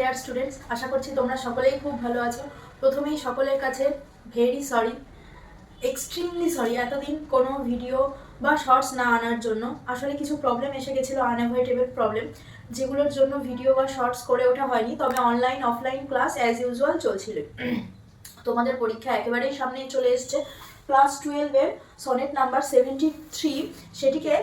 Dear students, আশা করছি তোমরা সকলেই খুব ভালো আছো। প্রথমেই সকলের কাছে ভেরি সরি, এক্সট্রিমলি সরি এতদিন কোনো ভিডিও বা শর্টস না আনার জন্য। আসলে কিছু প্রবলেম এসে গেছিলো, আনঅ্যাভয়েডেবল প্রবলেম, যেগুলোর জন্য ভিডিও বা শর্টস করে ওঠা হয়নি। তবে online offline class as usual চলছিল। তোমাদের পরীক্ষা একেবারেই সামনেই চলে এসছে। ক্লাস 12-এর সনেট নাম্বার 73 সেটিকে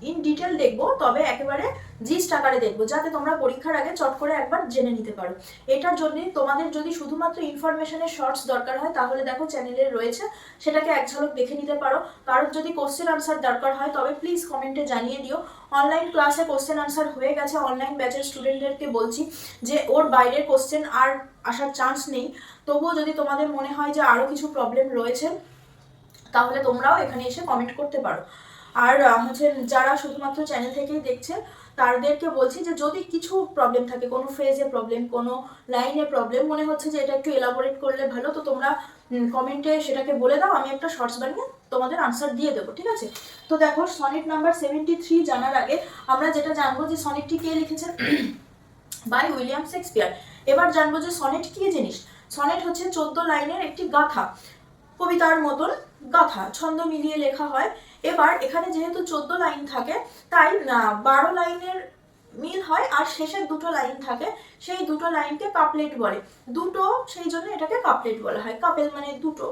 ইন ডিটেল দেখবো, তবে একেবারে জিস্ট আকারে দেখবো, যাতে তোমরা পরীক্ষার আগে চট করে একবার জেনে নিতে পারো। এটার জন্যই তোমাদের যদি শুধুমাত্র ইনফরমেশনের শর্টস দরকার হয় তাহলে দেখো চ্যানেলে রয়েছে, সেটাকে এক ঝলক দেখে নিতে পারো। কারোর যদি কোশ্চেন আনসার দরকার হয় তবে প্লিজ কমেন্টে জানিয়ে দিও। অনলাইন ক্লাসে কোশ্চেন আনসার হয়ে গেছে, অনলাইন ব্যাচের স্টুডেন্টদেরকে বলছি যে ওর বাইরের কোশ্চেন আর আসার চান্স নেই। তবুও যদি তোমাদের মনে হয় যে আরও কিছু প্রবলেম রয়েছে তাহলে তোমরাও এখানে এসে কমেন্ট করতে পারো। আর যারা শুধুমাত্র চ্যানেল থেকেই দেখছে তাদেরকে বলছি যে যদি কিছু প্রবলেম থাকে, কোনো ফ্রেজে প্রবলেম, কোনো লাইনে প্রবলেম, মনে হচ্ছে যে এটা একটু এলাবোরেট করলে ভালো, তো তোমরা কমেন্টে সেটাকে বলে দাও, আমি একটা শর্টস বানিয়ে তোমাদের আনসার দিয়ে দেবো, ঠিক আছে? তো দেখো, সনেট নাম্বার 73 জানার আগে আমরা যেটা জানবো যে সনেটটি কে লিখেছেন, বাই উইলিয়াম শেক্সপিয়ার। এবার জানবো যে সনেট কি জিনিস। সনেট হচ্ছে 14 লাইনের একটি গাথা, কবিতার মতন গাথা, ছন্দ মিলিয়ে লেখা হয়। এবার এখানে যেহেতু 14 লাইন থাকে তাই 12 লাইনের মিল হয়, আর শেষের দুটো লাইন থাকে, সেই দুটো লাইনকে কাপলেট বলে। দুটো, সেই জন্য এটাকে কাপলেট বলা হয়। কাপেল মানে দুটো,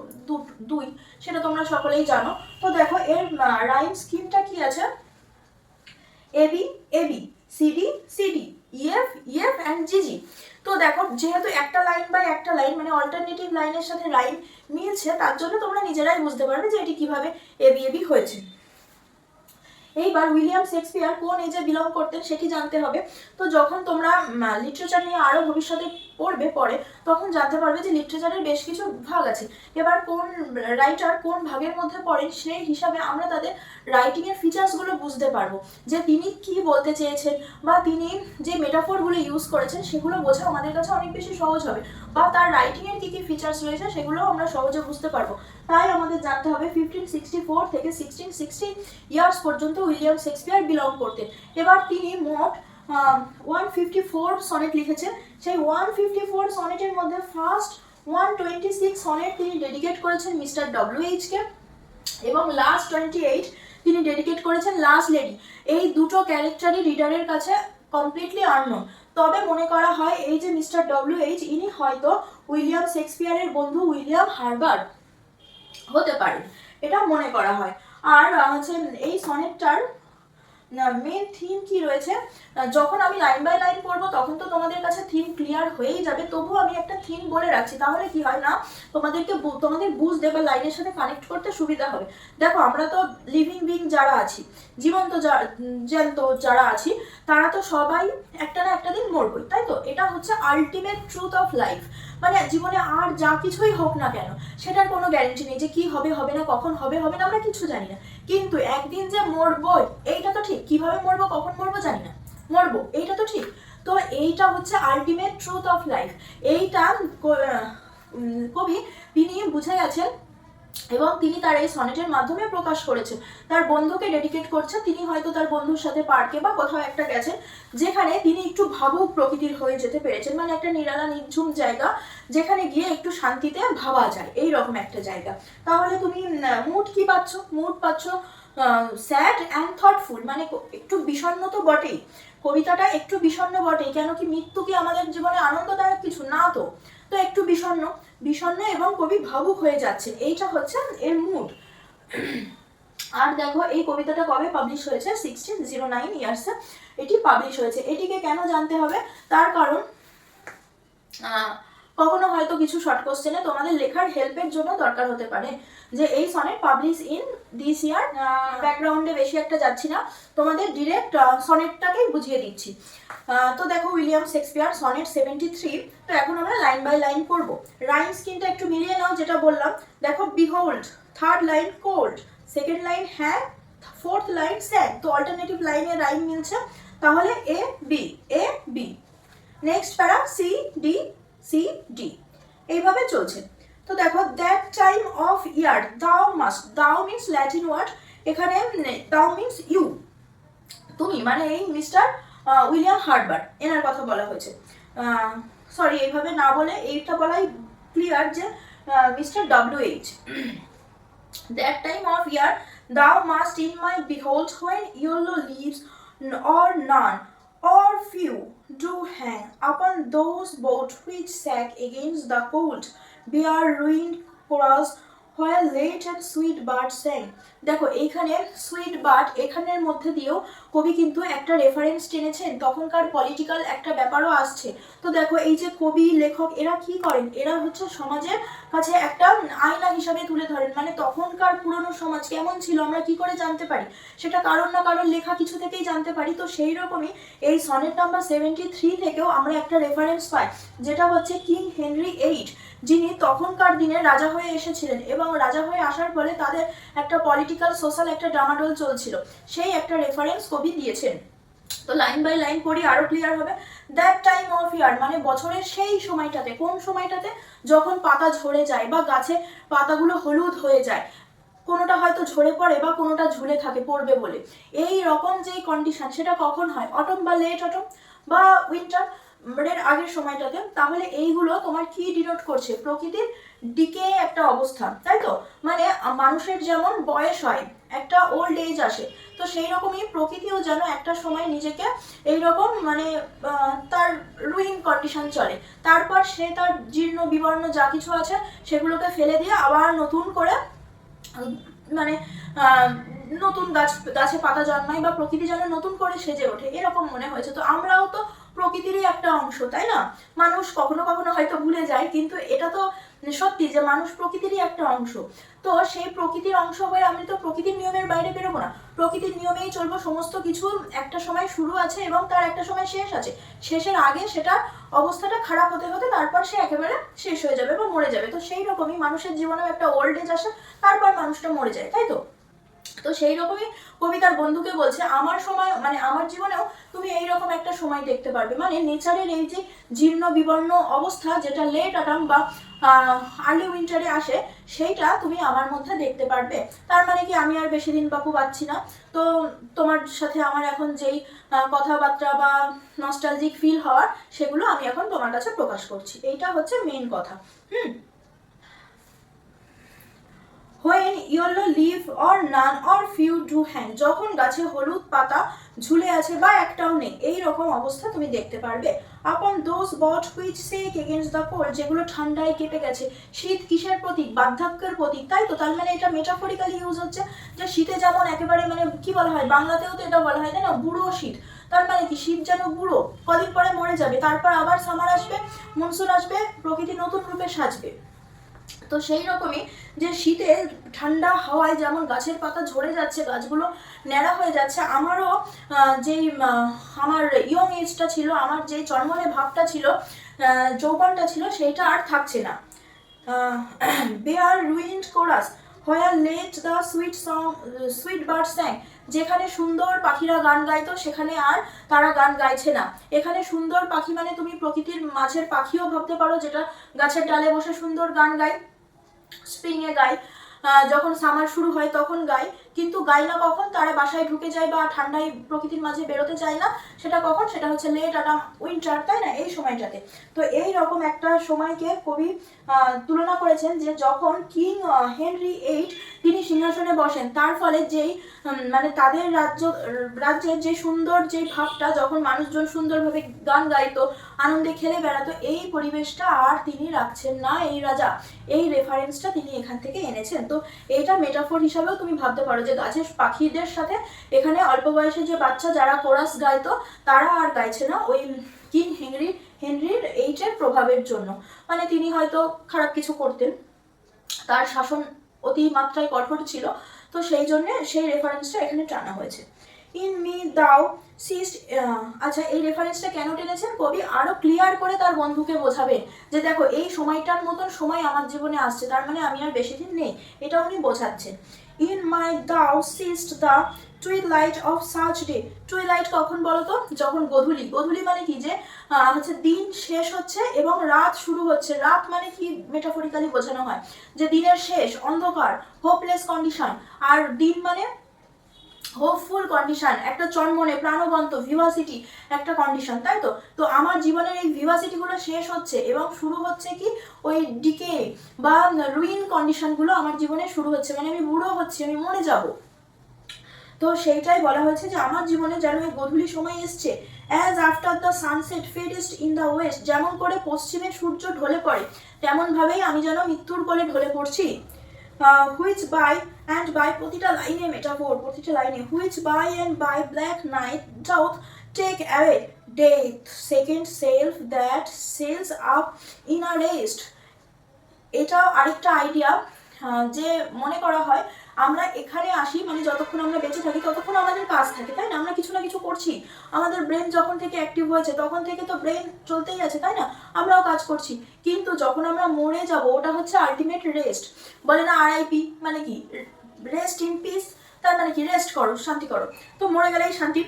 দুই, সেটা তোমরা সকলেই জানো। তো দেখো এর রাইম স্কিমটা কি আছে, A B A B, C D C D, E F E F and G G. তো দেখো, যেহেতু একটা লাইন বাই একটা লাইন মানে অল্টারনেটিভ লাইনের সাথে লাইন মিলছে, তার জন্য তোমরা নিজেরাই বুঝতে পারবে যে এটি কিভাবে এবি এবি হয়েছে। এইবার উইলিয়াম শেক্সপিয়ার কোন এজে বিলং করতেন সেটি জানতে হবে। তো যখন তোমরা লিটারেচার নিয়ে আরও ভবিষ্যতে পড়বে পরে, তখন জানতে পারবে যে লিটারেচারের বেশ কিছু ভাগ আছে। এবার কোন রাইটার কোন ভাগের মধ্যে পড়েন সেই হিসাবে আমরা তাদের রাইটিংয়ের ফিচার্সগুলো বুঝতে পারবো, যে তিনি কি বলতে চেয়েছেন বা তিনি যে মেটাফোরগুলো ইউজ করেছেন সেগুলো বোঝা আমাদের কাছে অনেক বেশি সহজ হবে, বা তার রাইটিংয়ের কী কী ফিচার্স রয়েছে সেগুলোও আমরা সহজে বুঝতে পারবো। তাই আমাদের জানতে হবে 1564 থেকে 1660 ইয়ার্স পর্যন্ত উইলিয়াম শেক্সপিয়ার বিলং করতেন। এবার তিনি মোট 154 সনেট লিখেছেন। সেই 154 সনেটের মধ্যে ফার্স্ট 126 সনেট তিনি ডেডিকেট করেছেন মিস্টার ডব্লিউ.এইচ কে, এবং লাস্ট 28 তিনি ডেডিকেট করেছেন লাস্ট লেডি। এই দুটো ক্যারেক্টারই রিডারের কাছে কমপ্লিটলি আননোন। তবে মনে করা হয় এই যে মিস্টার ডব্লিউ.এইচ, ইনি হয়তো উইলিয়াম শেক্সপিয়ারের বন্ধু উইলিয়াম হার্বার্ট হতে পারেন, এটা মনে করা হয়। আর এই সনেটটার মেন থিম কি রয়েছে, যখন আমি লাইন বাই লাইন পড়বো তখন তো তোমাদের কাছে থিম ক্লিয়ার হয়েই যাবে, তবুও আমি একটা থিম বলে রাখছি, তাহলে কি হয় না, তোমাদের বুঝতে বা লাইনের সাথে কানেক্ট করতে সুবিধা হবে। দেখো, আমরা তো লিভিং বিং যারা আছি, জ্যান্ত যারা আছি, তারা তো সবাই একটা না একটা দিন মরবই, তাই তো? এটা হচ্ছে আলটিমেট ট্রুথ অফ লাইফ। মানে জীবনে আর যা কিছুই হোক না কেন, সেটার কোনো গ্যারেন্টি নেই যে কি হবে হবে না, কখন হবে হবে না, আমরা কিছু জানি না। কিন্তু একদিন যে মরবো এইটা তো ঠিক, কিভাবে মরবো কখন মরবো জানি না, মরবো এইটা তো ঠিক। তো এইটা হচ্ছে আলটিমেট ট্রুথ অফ লাইফ। এইটা কবি তিনি বুঝে গেছেন এবং তিনি তার এই সনেটের মাধ্যমে প্রকাশ করেছেন। তার বন্ধুকে ডেডিকেট করছে, তিনি হয়তো তার বন্ধুর সাথে পার্কে বা কোথাও একটা গেছেন যেখানে তিনি একটু ভাবুক প্রকৃতির হয়ে যেতে পেরেছেন, মানে একটা নিরালা নিঝুম জায়গা যেখানে গিয়ে একটু শান্তিতে ভাবা যায়, এই রকম একটা জায়গা। তাহলে তুমি মুড কি পাচ্ছ? মুড পাচ্ছ স্যাড অ্যান্ড থটফুল, মানে একটু বিষণ্ণ তো বটেই, কবিতাটা একটু বিষণ্ণ বটেই, কেন কি মৃত্যু কি আমাদের জীবনে আনন্দদায়ক কিছু না, তো একটু বিষণ্ণ এবং কবি ভাবুক হয়ে যাচ্ছে, এইটা হচ্ছে এর মুড। আর দেখো, এই কবিতাটা কবে পাবলিশ হয়েছে? 1609 ইয়ার্সে এটি পাবলিশ হয়েছে। এটিকে কেন জানতে হবে? তার কারণ কখনো হয়তো কিছু শর্ট কোশ্চেনে তোমাদের লেখার হেল্পের জন্য দরকার হতে পারে, যে এই সনেট পাবলিশ ইন দিস ইয়ার। ব্যাকগ্রাউন্ডে বেশি একটা যাচ্ছি না, তোমাদের ডিরেক্ট সনেটটাকেই বুঝিয়ে দিচ্ছি। তো দেখো, উইলিয়াম শেক্সপিয়ার সনেট 73। তো এখন আমরা লাইন বাই লাইন পড়বো। রাইম স্কিমটা একটু মিলিয়ে নাও, যেটা বললাম। দেখো, behold, third line cold, second line হ্যাঁ, ফোর্থ লাইন স্যাড। তো অল্টারনেটিভ লাইনে রাইম মিলছে, তাহলে A B. Next para C D C D, এইভাবে চলছে। তো দেখো, দ্যাট টাইম অফ ইয়ার দাও মাস্ট, দাও মিন্স ল্যাটিন ওয়ার্ড, এখানে দাও মিন্স ইউ, তুমি, মানে এই মিস্টার উইলিয়াম হার্বার্ট, এনার কথা বলা হয়েছে। সরি, এইভাবে না বলে এইটা বলাই ক্লিয়ার যে mister WH। That time of year thou must in my behold when yellow leaves or none or few do hang upon those boats which sag against the cold bear ruined chorus where late and sweet bird sang। দেখো এইখানে sweet bird এখানের মধ্যে দিয়েও কবি কিন্তু একটা reference টেনেছেন, তখনকার political একটা ব্যাপারও আসছে। তো দেখো এই যে কবি লেখক এরা কি করেন, এরা হচ্ছে সমাজের কাছে একটা আয়না হিসাবে তুলে ধরেন, মানে তখনকার পুরনো সমাজ কেমন ছিল আমরা কি করে জানতে পারি, সেটা কারোর না কারোর লেখা কিছু থেকেই জানতে পারি। তো সেই রকমই এই সনেট নাম্বার 73 থেকেও আমরা একটা রেফারেন্স পাই, যেটা হচ্ছে কিং হেনরি 8, যিনি তখনকার দিনে রাজা হয়ে এসেছিলেন এবং রাজা হয়ে আসার ফলে তাদের একটা পলিটিক্যাল সোশ্যাল একটা ডামাডোল চলছিল, সেই একটা রেফারেন্স কবি দিয়েছেন। তো লাইন বাই লাইন পড়ি আরো ক্লিয়ার হবে। দ্যাট টাইম অফ ইয়ার মানে বছরের সেই সময়টাতে, কোন সময়টাতে, যখন পাতা ঝরে যায় বা গাছে পাতাগুলো হলুদ হয়ে যায়, কোনোটা হয়তো ঝরে পড়ে বা কোনোটা ঝুলে থাকে পড়বে বলে, এই রকম যেই কন্ডিশন সেটা কখন হয়, অটম বা লেট অটম বা উইন্টার এর আগের সময়টাতে। তাহলে এইগুলো তোমার কি ডিনোট করছে, প্রকৃতির ডিকে একটা অবস্থা, তাই তো? মানে মানুষের যেমন বয়স হয়, একটা ওল্ড এজ আসে, তো সেই রকমই প্রকৃতিও যেন একটা সময় নিজেকে এইরকম মানে তার রুইন কন্ডিশন চলে, তারপর সে তার জীর্ণ বিবর্ণ যা কিছু আছে সেগুলোকে ফেলে দিয়ে আবার নতুন করে মানে নতুন গাছে পাতা জন্মায় বা প্রকৃতি যেন নতুন করে সেজে ওঠে, এরকম মনে হয়েছে। তো আমরাও তো প্রকৃতিরই একটা অংশ, তাই না? মানুষ কখনো কখনো হয়তো ভুলে যায়, কিন্তু এটা তো সত্যি যে মানুষ প্রকৃতিরই একটা অংশ। তো সেই প্রকৃতির অংশ হয়ে আমি তো প্রকৃতির নিয়মের বাইরে বেরোবো না, প্রকৃতির নিয়মেই চলবো। সমস্ত কিছু একটা সময় শুরু আছে এবং তার একটা সময় শেষ আছে, শেষের আগে সেটা অবস্থাটা খারাপ হতে হতে তারপর সে একেবারে শেষ হয়ে যাবে বা মরে যাবে। তো সেই রকমই মানুষের জীবনেও একটা ওল্ড এজ আসে, তারপর মানুষটা মরে যায়, তাই তো? তো সেই রকমই কবিতার বন্ধুকে বলছে আমার সময় মানে আমার জীবনেও তুমি এইরকম একটা সময় দেখতে পারবে, মানে নেচারের এই যে জীর্ণ বিবর্ণ অবস্থা যেটা লেট অটাম বা আর্লি উইন্টারে আসে, সেইটা তুমি আমার মধ্যে দেখতে পারবে। তার মানে কি আমি আর বেশি দিন বাপু পাচ্ছি না, তো তোমার সাথে আমার এখন যেই কথাবার্তা বা নস্টালজিক ফিল হওয়ার সেগুলো আমি এখন তোমার কাছে প্রকাশ করছি, এইটা হচ্ছে মেইন কথা। When yellow leaf or none or few do hang, যখন গাছে হলুদ পাতা ঝুলে আছে বা একটাও নেই, এই রকম অবস্থা তুমি দেখতে পারবে। upon those boughs which shake against the cold, যেগুলো ঠান্ডায় কেঁপে গেছে। শীত কিসের প্রতীক? বার্ধক্যের প্রতীক, তাই তো? তার মানে এটা মেটাফরিক্যালি ইউজ হচ্ছে যে শীতে যেমন একেবারে মানে কি বলা হয়, বাংলাতেও তো এটা বলা হয় তাই না, বুড়ো শীত। তার মানে কি শীত যেন বুড়ো, কদিন পরে মরে যাবে, তারপর আবার সামার আসবে, মনসুন আসবে, প্রকৃতি নতুন রূপে সাজবে। তো সেই রকমই যে শীতে ঠান্ডা হাওয়ায় যেমন গাছের পাতা ঝরে যাচ্ছে, গাছগুলো ন্যাড়া হয়ে যাচ্ছে, আমারও যেই আমার ইয়ং এজটা ছিল, আমার যেই চন্মনে ভাবটা ছিল, যৌবনটা ছিল, সেইটা আর থাকছে না। Bare ruined choirs where late the sweet bird sang, যেখানে সুন্দর পাখিরা গান গাইতো সেখানে আর তারা গান গাইছে না। এখানে সুন্দর পাখি মানে তুমি প্রকৃতির মাঝের পাখিও ভাবতে পারো, যেটা গাছের ডালে বসে সুন্দর গান গায়, স্প্রিংয়ে গায়, যখন সামার শুরু হয় তখন গায়, কিন্তু গায় না কখন, তারা বাসায় ঢুকে যায় বা ঠান্ডায় প্রকৃতির মাঝে বেরোতে চায় না, সেটা কখন, সেটা হচ্ছে লেট অটাম উইন্টার, তাই না, এই সময়টাতে। তো এই রকম একটা সময়কে কবি তুলনা করেছেন যে যখন কিং হেনরি 8 তিনি সিংহাসনে বসেন, তার ফলে যেই মানে তাদের রাজ্যের যে সুন্দর যে ভাবটা, যখন মানুষজন সুন্দরভাবে গান গাইতো, আনন্দে খেলে বেড়াতো, এই পরিবেশটা আর তিনি রাখছেন না এই রাজা, এই রেফারেন্সটা তিনি এখান থেকে এনেছেন। তো এইটা মেটাফোর হিসাবেও তুমি ভাবতে পারো যে গাছের পাখিদের সাথে এখানে অল্প বয়সে যে বাচ্চা যারা কোরাস গাইতো তারা আর গাইছে না, ওই কিং হেনরির 8-এর প্রভাবের জন্য। মানে তিনি হয়তো খারাপ কিছু করতেন, তার শাসন অতি মাত্রায় কঠোর ছিল, তো সেই জন্য সেই রেফারেন্সটা এখানে টানা হয়েছে। In me thou cyst. আচ্ছা, এই রেফারেন্সটা কেন টেনেছেন কবি? আরো ক্লিয়ার করে তার বন্ধুকে বোঝাবেন যে দেখো এই সময়টার মতন সময় আমার জীবনে আসছে, তার মানে আমি আর বেশি দিন নেই, এটা উনি বোঝাচ্ছেন। ইন মাই দাও seest the twilight of such day. Twilight কখন বলো তো? যখন গোধূলি। গোধূলি মানে কি, যে হচ্ছে দিন শেষ হচ্ছে এবং রাত শুরু হচ্ছে। রাত মানে কি মেটাফরিক্যালি বোঝানো হয় যে দিনের শেষ, অন্ধকার, হোপলেস কন্ডিশন। আর দিন মানে হোপফুল কন্ডিশন, একটা চনমনে প্রাণবন্ত ভিভাসিটি একটা কন্ডিশন, তাই তো? তো আমার জীবনের এই ভিভাসিটিগুলো শেষ হচ্ছে এবং শুরু হচ্ছে কি ওই ডিকে বা রুইন কন্ডিশনগুলো আমার জীবনে শুরু হচ্ছে, মানে আমি বুড়ো হচ্ছি, আমি মরে যাব। তো সেইটাই বলা হয়েছে যে আমার জীবনে যেন এই গধূলি সময় এসছে, as after the sunset fadest in the west, যেমন করে পশ্চিমে সূর্য ঢলে পড়ে তেমনভাবেই আমি যেন মৃত্যুর কোলে ঢলে পড়ছি। হুইচ বাই অ্যান্ড বাই, প্রতিটা লাইনে মেটাফোর, প্রতিটা লাইনে which by and by black night doth take away death second self that seals up in a rest. এটাও আরেকটা আইডিয়া, যে মনে করা হয় আমরা এখানে আসি মানে যতক্ষণ আমরা বেঁচে থাকি ততক্ষণ আমাদের কাজ থাকে, তাই না? আমরা কিছু না কিছু করছি, আমাদের ব্রেন যখন থেকে অ্যাক্টিভ হয়েছে তখন থেকে তো ব্রেন চলতেই আছে, তাই না? আমরাও কাজ করছি, কিন্তু যখন আমরা মরে যাব ওটা হচ্ছে আলটিমেট রেস্ট। বলে না আরআইপি মানে কি, রেস্ট ইন পিস, তার মানে কি রেস্ট করো, শান্তি করো। তো মরে গেলেই শান্তি,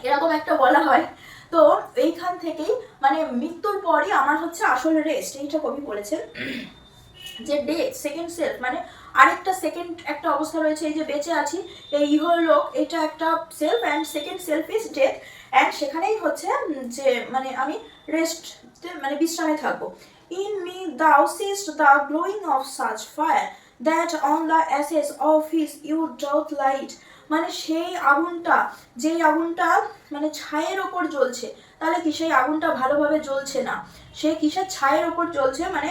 এরকম একটা বলা হয়। তো এইখান থেকেই মানে মৃত্যুর পরই আমার হচ্ছে আসল রেস্ট, এইটা কবি বলেছেন। যে ডে সেকেন্ড সেলফ মানে আরেকটা সেকেন্ড একটা অবস্থা রয়েছে, এই যে বেঁচে আছি এই ইহলোক, এটা একটা self, and second self is death, and সেখানেই হচ্ছে যে মানে আমি রেস্ট মানে বিশ্রামে থাকবো। In me thou seest the glowing of such fire that on the ashes of his youth doth lie, মানে সেই আগুনটা, যেই আগুনটা মানে ছায়ের ওপর জ্বলছে, তাহলে কি সেই আগুনটা ভালোভাবে জ্বলছে না, সে কিসের ছায়ের ওপর জ্বলছে, মানে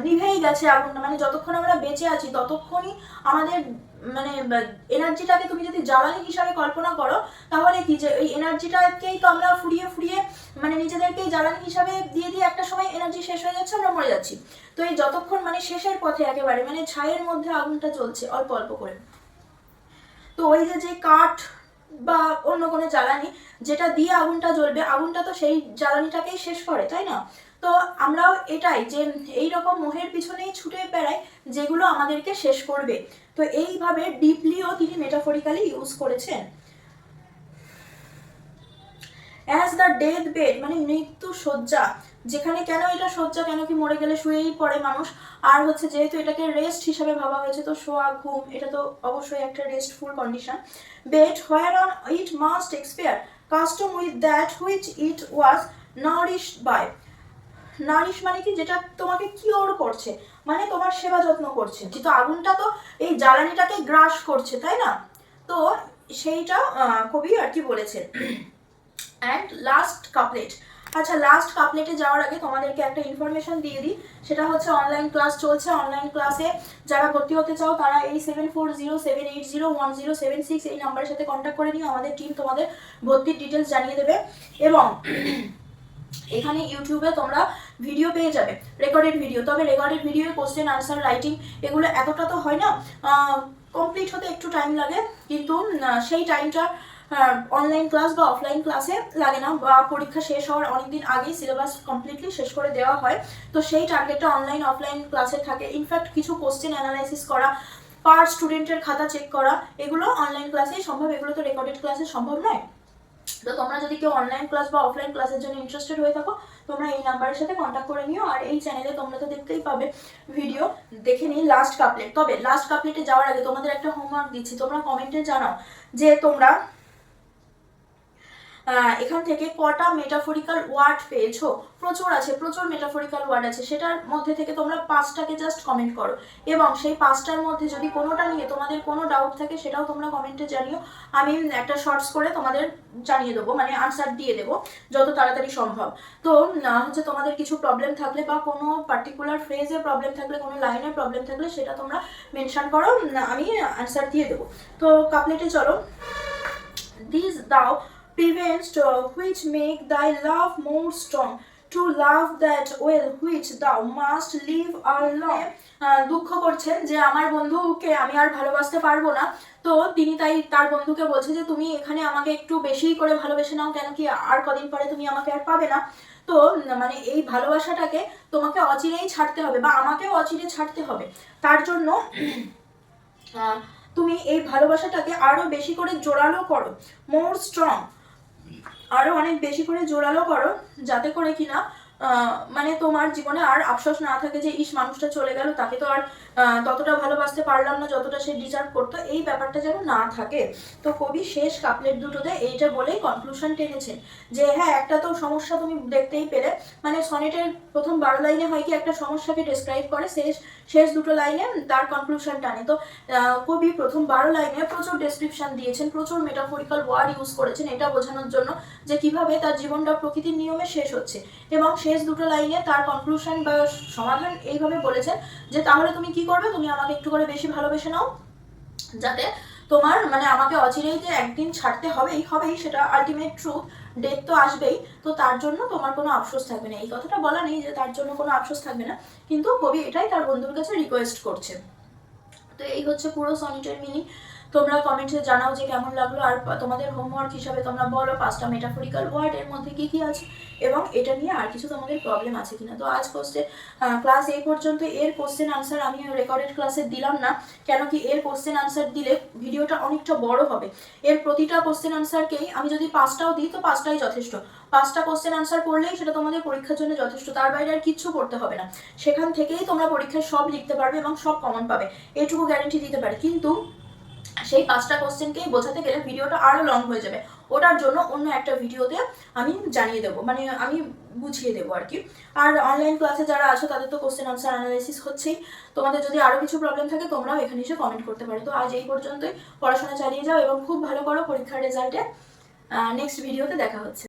নিভেই গেছে আগুনটা, মানে যতক্ষণ আমরা বেঁচে আছি ততক্ষণই আমাদের মানে এনার্জিটাকে তুমি যদি জ্বালানি হিসাবে কল্পনা করো তাহলে কি যে এই এনার্জিটাকেই তো আমরা ফুরিয়ে ফুরিয়ে মানে নিজেদেরকেই জ্বালানি হিসাবে দিয়ে দিয়ে একটা সময় এনার্জি শেষ হয়ে যাচ্ছে, আমরা মরে যাচ্ছি। তো এই যতক্ষণ মানে শেষের পথে একেবারে মানে ছায়ের মধ্যে আগুনটা চলছে অল্প অল্প করে, তো ওই যে কাঠ বা অন্য কোনো জ্বালানি যেটা দিয়ে আগুনটা জ্বলবে, আগুনটা তো সেই জ্বালানিটাকেই শেষ করে, তাই না? তো আমরাও এটাই যে এই রকম মোহের পিছনেই ছুটে বেড়াই যেগুলো আমাদেরকে শেষ করবে। তো এইভাবে ডিপলিও তিনি মেটাফরিক্যালি ইউজ করেছেন। অ্যাজ দ্য ডেথ বেড মানে মৃত্যু শয্যা, যেখানে কেন এটা শয্যা, কেন কি মরে গেলে শুয়েই পড়ে মানুষ, আর হচ্ছে যেহেতু এটাকে রেস্ট হিসাবে ভাবা হয়েছে তো শোয়া ঘুম এটা তো অবশ্যই একটা restful condition. Bed where on it must expire কাস্টম with that which it was nourished by, nourish মানে কি যেটা তোমাকে কিওর করছে, মানে তোমার সেবা যত্ন করছে, কিন্তু আগুনটা তো এই জ্বালানিটাকে গ্রাস করছে, তাই না? তো সেইটা কবি আর কি বলেছেন। অ্যান্ড লাস্ট কাপলেট, আচ্ছা লাস্ট কাপলেটে যাওয়ার আগে তোমাদেরকে একটা ইনফরমেশন দিয়ে দিই, সেটা হচ্ছে অনলাইন ক্লাস চলছে। অনলাইন ক্লাসে যারা ভর্তি হতে চাও তারা এই 7407801076 এই নাম্বারের সাথে কন্ট্যাক্ট করে নিও, আমাদের টিম তোমাদের ভর্তির ডিটেলস জানিয়ে দেবে। এবং এখানে ইউটিউবে তোমরা ভিডিও পেয়ে যাবে, রেকর্ডেড ভিডিও, তবে recorded video question answer writing এগুলো এতটা তো হয় না, কমপ্লিট হতে একটু টাইম লাগে, কিন্তু সেই টাইমটা অনলাইন ক্লাস বা অফলাইন ক্লাসে লাগে না, বা পরীক্ষা শেষ হওয়ার অনেকদিন আগেই সিলেবাস কমপ্লিটলি শেষ করে দেওয়া হয়। তো সেই টার্গেটটা অনলাইন অফলাইন ক্লাসে থাকে। ইনফ্যাক্ট কিছু কোশ্চেন অ্যানালাইসিস করা, পার স্টুডেন্টের খাতা চেক করা, এগুলো অনলাইন ক্লাসেই সম্ভব, এগুলো তো রেকর্ডেড ক্লাসে সম্ভব নয়। তো তোমরা যদি কেউ অনলাইন ক্লাস বা অফলাইন ক্লাসের জন্য ইন্টারেস্টেড হয়ে থাকো তোমরা এই নাম্বারের সাথে কন্ট্যাক্ট করে নিও। আর এই চ্যানেলে তোমরা তো দেখতেই পাবে ভিডিও, দেখে নিই লাস্ট কাপলেট। তবে লাস্ট কাপলেটে যাওয়ার আগে তোমাদের একটা হোমওয়ার্ক দিচ্ছি, তোমরা কমেন্টে জানাও যে তোমরা এখান থেকে কটা মেটাফরিক্যাল ওয়ার্ড পেয়েছো। প্রচুর আছে, প্রচুর মেটাফরিক্যাল ওয়ার্ড আছে, সেটার মধ্যে থেকে তোমরা 5টাকে জাস্ট কমেন্ট করো, এবং সেই 5টার মধ্যে যদি কোনোটা নিয়ে তোমাদের কোনো ডাউট থাকে সেটাও তোমরা কমেন্টে জানিও। আমি একটা শর্টস করে তোমাদের জানিয়ে দেবো, মানে আনসার দিয়ে দেবো যত তাড়াতাড়ি সম্ভব। তো হচ্ছে তোমাদের কিছু প্রবলেম থাকলে বা কোনো পার্টিকুলার ফ্রেজে প্রবলেম থাকলে, কোনো লাইনের প্রবলেম থাকলে সেটা তোমরা মেনশন করো, আমি আনসার দিয়ে দেবো। তো কাপলেটে চলো। দিস দাও prevents which make thy love more strong, to love that well which thou must live alone. দুঃখ করছেন যে আমার বন্ধুকে আমি আর ভালোবাসতে পারবো না, তো তিনি তাই তার বন্ধুকে বলছে যে তুমি এখানে আমাকে একটু বেশি করে ভালোবেসে নাও, কেন কি আর কদিন পরে তুমি আমাকে আর পাবে না। তো মানে এই ভালোবাসাটাকে তোমাকে অচিরেই ছাড়তে হবে, বা আমাকেও অচিরে ছাড়তে হবে। তার জন্য তুমি এই ভালোবাসাটাকে আরো বেশি করে জোরালো করো, মোর স্ট্রং, আরো অনেক বেশি করে জোরালো করো, যাতে করে কিনা মানে তোমার জীবনে আর আফসোস না থাকে যে ইস মানুষটা চলে গেল, তাকে তো আর ততটা ভালোবাসতে পারলাম না যতটা সে ডিজার্ভ করতো, এই ব্যাপারটা যেন না থাকে। তো কবি শেষ কাপলেট দুটোতে এইটা বলেই কনক্লুশন টেনেছেন যে হ্যাঁ, একটা তো সমস্যা তুমি দেখতেই পেলে, মানে সনেটের প্রথম 12 লাইনে হয় কি একটা সমস্যাকে ডেসক্রাইব করে, শেষ দুটো লাইনে তার কনক্লুশন টানে। তো কবি প্রথম 12 লাইনে প্রচুর ডেসক্রিপশন দিয়েছেন, প্রচুর মেটাফরিক্যাল ওয়ার্ড ইউজ করেছেন এটা বোঝানোর জন্য যে কিভাবে তার জীবনটা প্রকৃতির নিয়মে শেষ হচ্ছে, এবং শেষ দুটো লাইনে তার কনক্লুশন বা সমাধান এইভাবে বলেছেন যে তাহলে তুমি কি করবে, তুমি আমাকে একটু করে বেশি ভালোবেসে নাও, যাতে তোমার মানে আমাকে অচিরেই যে একদিন ছাড়তে হবেই সেটা আলটিমেট ট্রুথ, ডেথ তো আসবেই, তো তার জন্য তোমার কোনো আফসোস থাকবে না। এই কথাটা বলা নেই যে তার জন্য কোনো আফসোস থাকবে না, কিন্তু কবি এটাই তার বন্ধুর কাছে রিকোয়েস্ট করছে। তো এই হচ্ছে পুরো সনেটের মিনিং। তোমরা কমেন্টে জানাও যে কেমন লাগলো, আর তোমাদের হোমওয়ার্ক হিসাবে তোমরা বলো 5টা মেটাফরিক্যাল ওয়ার্ড এর মধ্যে কি কি আছে, এবং এটা নিয়ে আর কিছু তোমাদের প্রবলেম আছে কিনা। তো আজ ক্লাস এই পর্যন্ত। এর কোশ্চেন আনসার আমি রেকর্ডেড ক্লাসে দিলাম না, কেন কি এর কোশ্চেন আনসার দিলে ভিডিওটা অনেকটা বড় হবে। এর প্রতিটা কোশ্চেন আনসারকেই আমি যদি 5টাও দিই তো 5টাই যথেষ্ট, 5টা কোশ্চেন আনসার করলেই সেটা তোমাদের পরীক্ষার জন্য যথেষ্ট, তার বাইরে আর কিচ্ছু করতে হবে না। সেখান থেকেই তোমরা পরীক্ষায় সব লিখতে পারবে এবং সব কমন পাবে, এইটুকু গ্যারেন্টি দিতে পারে। কিন্তু সেই 5টা কোশ্চেনকেই বোঝাতে গেলে ভিডিওটা আরও লং হয়ে যাবে, ওটার জন্য অন্য একটা ভিডিওতে আমি জানিয়ে দেবো, মানে আমি বুঝিয়ে দেবো আর কি। আর অনলাইন ক্লাসে যারা আছো তাদের তো কোশ্চেন আনসার অ্যানালাইসিস হচ্ছেই, তোমাদের যদি আরও কিছু প্রবলেম থাকে তোমরাও এখানে এসে কমেন্ট করতে পারো। তো আজ এই পর্যন্তই, পড়াশোনা চালিয়ে যাও এবং খুব ভালো করো পরীক্ষার রেজাল্টে। নেক্সট ভিডিওতে দেখা হচ্ছে।